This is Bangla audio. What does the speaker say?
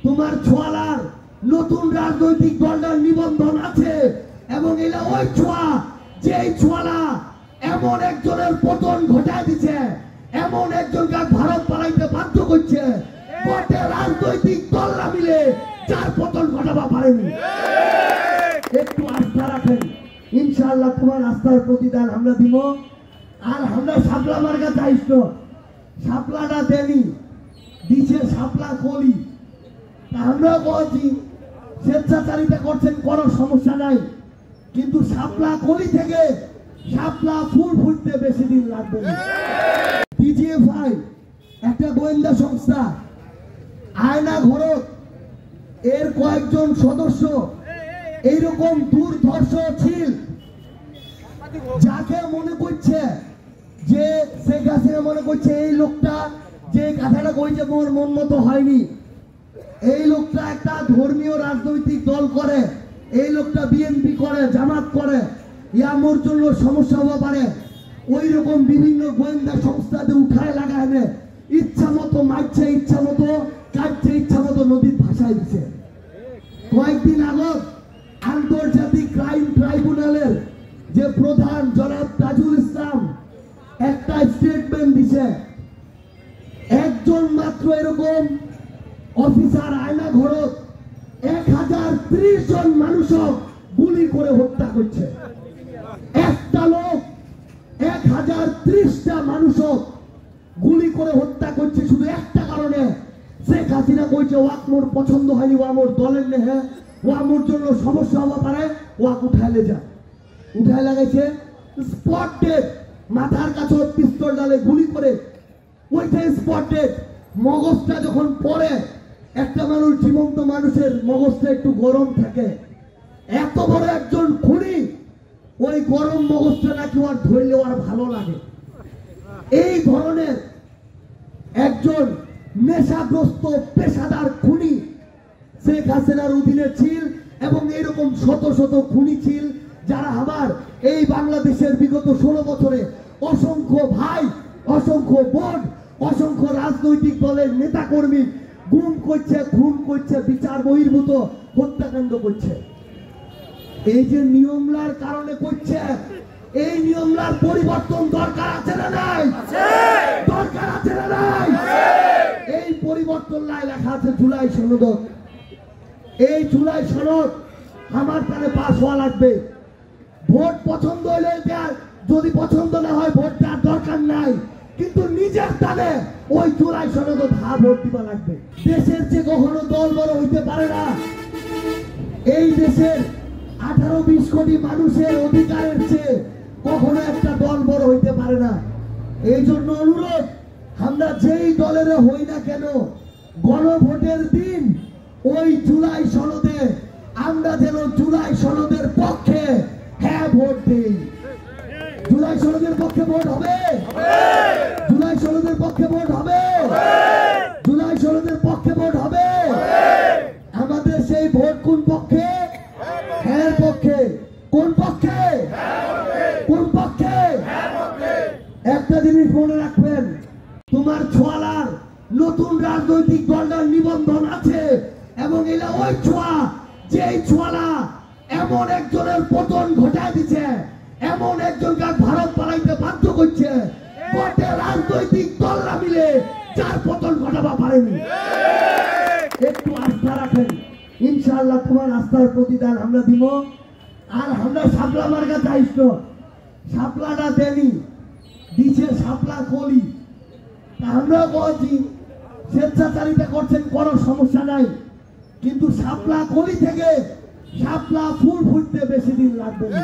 তোমার ছোয়ালার নতুন রাজনৈতিক দলটার নিবন্ধন আছে এবং এটা ওই ছোয়া যেই ছোয়ালা এমন একজনের পতন ঘটায় দিচ্ছে, এমন একজনকে ভারত পালাইতে বাধ্য করছে, গোটা রাজনৈতিক দলরা মিলে যার পতন ঘটাবা পারেনি। একটু আস্থা রাখেন, ইনশাআল্লাহ তোমার আস্থার প্রতিদান আমরা দিব। আর আমরা শাপলা মার্কা চাইছ, শাপলাটা দেনি দিছে শাপলা কলি, আমরা বলছি স্বেচ্ছাচারিতা করছেন কোনো সমস্যা নাই, কিন্তু শাপলা কলি থেকে শাপলা ফুল ফুটতে বেশি দিন লাগবে না। ডিজিএফআই একটা গোয়েন্দা সংস্থা, আয়না ঘরক এর কয়েকজন সদস্য এইরকম দুর্ধর্ষ ছিল, যাকে মনে করছে যে শেখ হাসিনা মনে করছে এই লোকটা যে কথাটা কইছে মোর মন মতো হয়নি, এই লোকটা একটা ধর্মীয় রাজনৈতিক দল করে, এই লোকটা বিএনপি করে, জামাত করে, ইয়া মোর জন্য সমস্যা হতে পারে, ওই রকম বিভিন্ন গোয়েন্দা সংস্থাতে উঠায় লাগায় না, ইচ্ছা মতো মারছে, ইচ্ছা মতো কাটছে, ইচ্ছা মতো নদীর ভাষায় দিচ্ছে। কয়েকদিন আগত আন্তর্জাতিক ক্রাইম ট্রাইব্যুনালের যে প্রধান জনাব তাজুল ইসলাম একটা স্টেটমেন্ট দিছে, একজন মাত্র এরকম অফিসার আয়না ঘরত 1030 জন মানুষক গুলি করে হত্যা করছে। একটা লোক 1030টা মানুষক গুলি করে হত্যা করছে শুধু একটা কারণে, শেখ হাসিনা কইছে ওয়াক মোর পছন্দ হয়নি, ওয়া মোর দলের নেহে, ওয়া মোর জন্য সমস্যা হওয়া পারে, ওয়াক উঠাইলে যা, উঠায় লাগাইছে স্পট ডেড, মাথার কাছে পিস্তল ডালে গুলি করে, ওইটাই স্পট ডেড। মগজটা যখন পড়ে, একটা মানুষ জীবন্ত মানুষের মগজটা একটু গরম থাকে, এত বড় একজন খুনি ওই গরম মগজটা নাকি আর ধরলে আর ভালো লাগে। এই ধরনের একজন নেশাগ্রস্ত পেশাদার খুনি শেখ হাসিনার অধীনে ছিল এবং এরকম শত শত খুনি ছিল, যারা আমার এই বাংলাদেশের বিগত 16 বছরে অসংখ্য ভাই, অসংখ্য বোন, অসংখ্য রাজনৈতিক দলের নেতা কর্মী গুম করছে, খুন করছে, বিচার বহির্ভূত হত্যাকাণ্ড করছে। এই যে নিয়মলার কারণে করছে, এই নিয়মলার পরিবর্তন দরকার আছে না নাই? দরকার আছে না নাই? এই পরিবর্তন লাই লেখা আছে জুলাই সনদ, এই জুলাই সনদ আমার তাহলে পাস হওয়া লাগবে। ভোট পছন্দ হইলে দেয়, যদি পছন্দ না হয় ভোট দেওয়ার দরকার নাই, কিন্তু নিজের টানে ওই জুলাই সনদ ভোট দিবা লাগবে। দেশের যে কখনো দল বড় হইতে পারে না, এই দেশের 18-20 কোটি মানুষের অধিকারের চেয়ে কখনো একটা দল বড় হইতে পারে না। এই জন্য অনুরোধ, আমরা যেই দলের হই না কেন, গণভোটের দিন ওই জুলাই সনদে আমরা যেন জুলাই সনদের পক্ষে হ্যাঁ ভোট দিই। জুলাই সনদের পক্ষে ভোট হবে, জুলাই সনদের পক্ষে ভোট হবে, জুলাই সনদের পক্ষে ভোট হবে। আমাদের সেই ভোট কোন পক্ষে? হ্যাঁ পক্ষে। কোন পক্ষে? কোন পক্ষে? একটা জিনিস মনে রাখবেন, তোমার ছোয়ালার নতুন রাজনৈতিক দলটার নিবন্ধন আছে এবং এটা ওই ছোয়া যেই ছোয়ালা এমন একজনের পতন ঘটায় দিচ্ছে, এমন একজনকে ভারত পালাইতে বাধ্য করছে, গোটা রাজনৈতিক দলরা মিলে যার পতন ঘটাবা পারেনি। একটু আস্থা রাখেন, ইনশাআল্লাহ তোমার আস্থার প্রতিদান আমরা দিব। আর আমরা শাপলা মার্কা চাইছ, শাপলাটা দেনি দিছে শাপলা কলি, আমরা বলছি স্বেচ্ছাচারিতা করছেন কোনো সমস্যা নাই, কিন্তু শাপলা কলি থেকে শাপলা ফুল ফুটতে বেশি দিন লাগবে না।